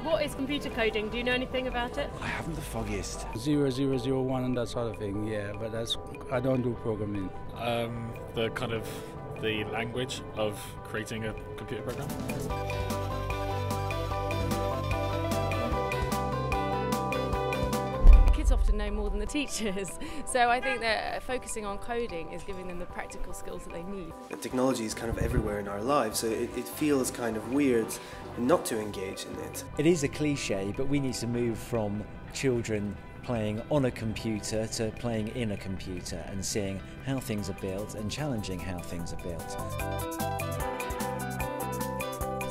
What is computer coding? Do you know anything about it? I haven't the foggiest. 0001 and that sort of thing, yeah, but I don't do programming. The language of creating a computer program. Kids often know more than the teachers, so I think that focusing on coding is giving them the practical skills that they need. Technology is kind of everywhere in our lives, so it feels kind of weird not to engage in it. It is a cliche, but we need to move from children playing on a computer to playing in a computer and seeing how things are built and challenging how things are built.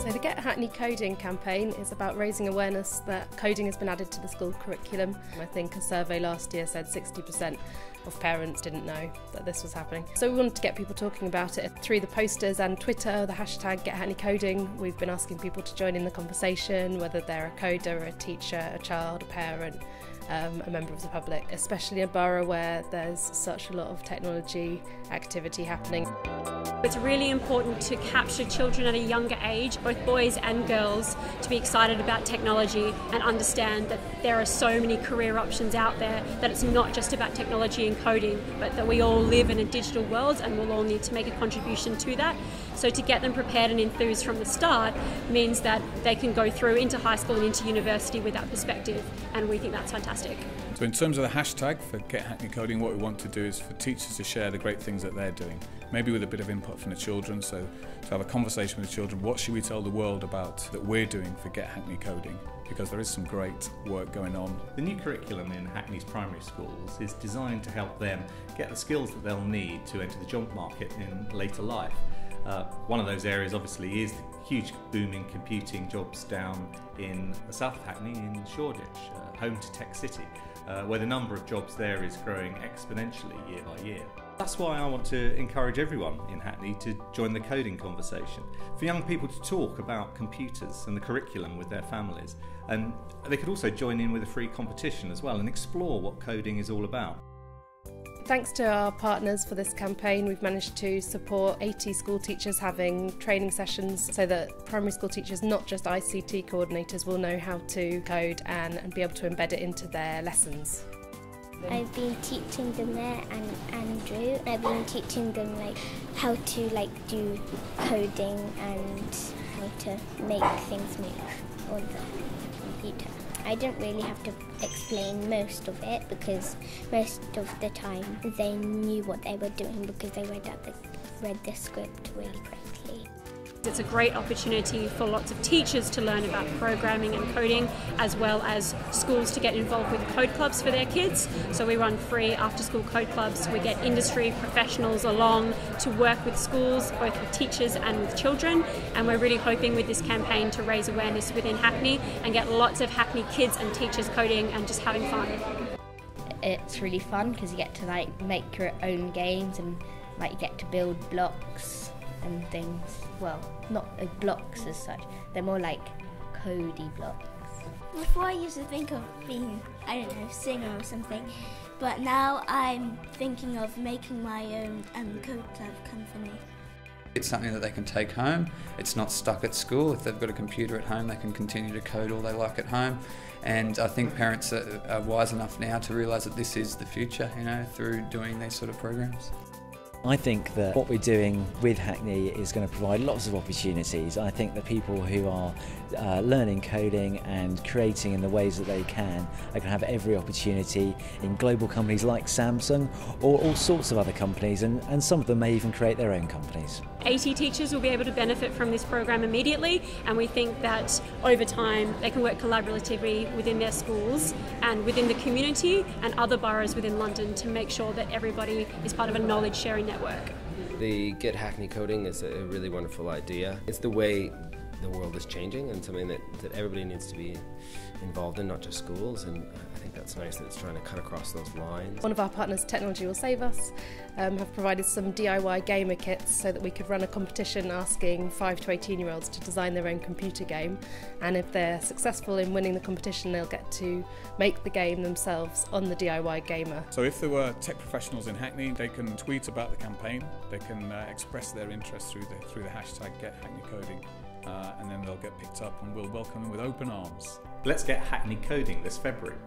So the Get Hackney Coding campaign is about raising awareness that coding has been added to the school curriculum. I think a survey last year said 60% of parents didn't know that this was happening. So we wanted to get people talking about it through the posters and Twitter, the hashtag Get Hackney Coding. We've been asking people to join in the conversation, whether they're a coder, a teacher, a child, a parent, a member of the public, especially in a borough where there's such a lot of technology activity happening. It's really important to capture children at a younger age, both boys and girls, to be excited about technology and understand that there are so many career options out there, that it's not just about technology and coding, but that we all live in a digital world and we'll all need to make a contribution to that. So to get them prepared and enthused from the start means that they can go through into high school and into university with that perspective, and we think that's fantastic. So in terms of the hashtag for Get Hackney Coding, what we want to do is for teachers to share the great things that they're doing, maybe with a bit of input from the children, so to have a conversation with the children, what should we tell the world about that we're doing for Get Hackney Coding, because there is some great work going on. The new curriculum in Hackney's primary schools is designed to help them get the skills that they'll need to enter the job market in later life. One of those areas obviously is the huge booming computing jobs down in the south of Hackney in Shoreditch, home to Tech City, where the number of jobs there is growing exponentially year by year. That's why I want to encourage everyone in Hackney to join the coding conversation, for young people to talk about computers and the curriculum with their families, and they could also join in with a free competition as well and explore what coding is all about. Thanks to our partners for this campaign, we've managed to support 80 school teachers having training sessions so that primary school teachers, not just ICT coordinators, will know how to code and be able to embed it into their lessons. I've been teaching them there and Andrew. I've been teaching them how to do coding and how to make things move on the computer. I didn't really have to explain most of it because most of the time they knew what they were doing because they read the script really quickly. It's a great opportunity for lots of teachers to learn about programming and coding, as well as schools to get involved with code clubs for their kids. So we run free after-school code clubs. We get industry professionals along to work with schools, both with teachers and with children. And we're really hoping with this campaign to raise awareness within Hackney and get lots of Hackney kids and teachers coding and just having fun. It's really fun because you get to make your own games and you get to build blocks and things. Well, not blocks as such, they're more like codey blocks. Before I used to think of being, a singer or something, but now I'm thinking of making my own code club company. It's something that they can take home. It's not stuck at school. If they've got a computer at home, they can continue to code all they like at home. And I think parents are wise enough now to realise that this is the future, through doing these sort of programs. I think that what we're doing with Hackney is going to provide lots of opportunities. I think that people who are learning coding and creating in the ways that they can are going to have every opportunity in global companies like Samsung or all sorts of other companies, and some of them may even create their own companies. 80 teachers will be able to benefit from this program immediately, and we think that over time they can work collaboratively within their schools and within the community and other boroughs within London to make sure that everybody is part of a knowledge sharing network. The Get Hackney Coding is a really wonderful idea. It's the way the world is changing and something that everybody needs to be involved in, not just schools, and I think that's nice that it's trying to cut across those lines. One of our partners, Technology Will Save Us, have provided some DIY gamer kits so that we could run a competition asking 5 to 18-year-olds to design their own computer game, and if they're successful in winning the competition they'll get to make the game themselves on the DIY gamer. So if there were tech professionals in Hackney, they can tweet about the campaign, they can express their interest through the hashtag Get Hackney Coding. and then they'll get picked up and we'll welcome them with open arms. Let's get Hackney coding this February.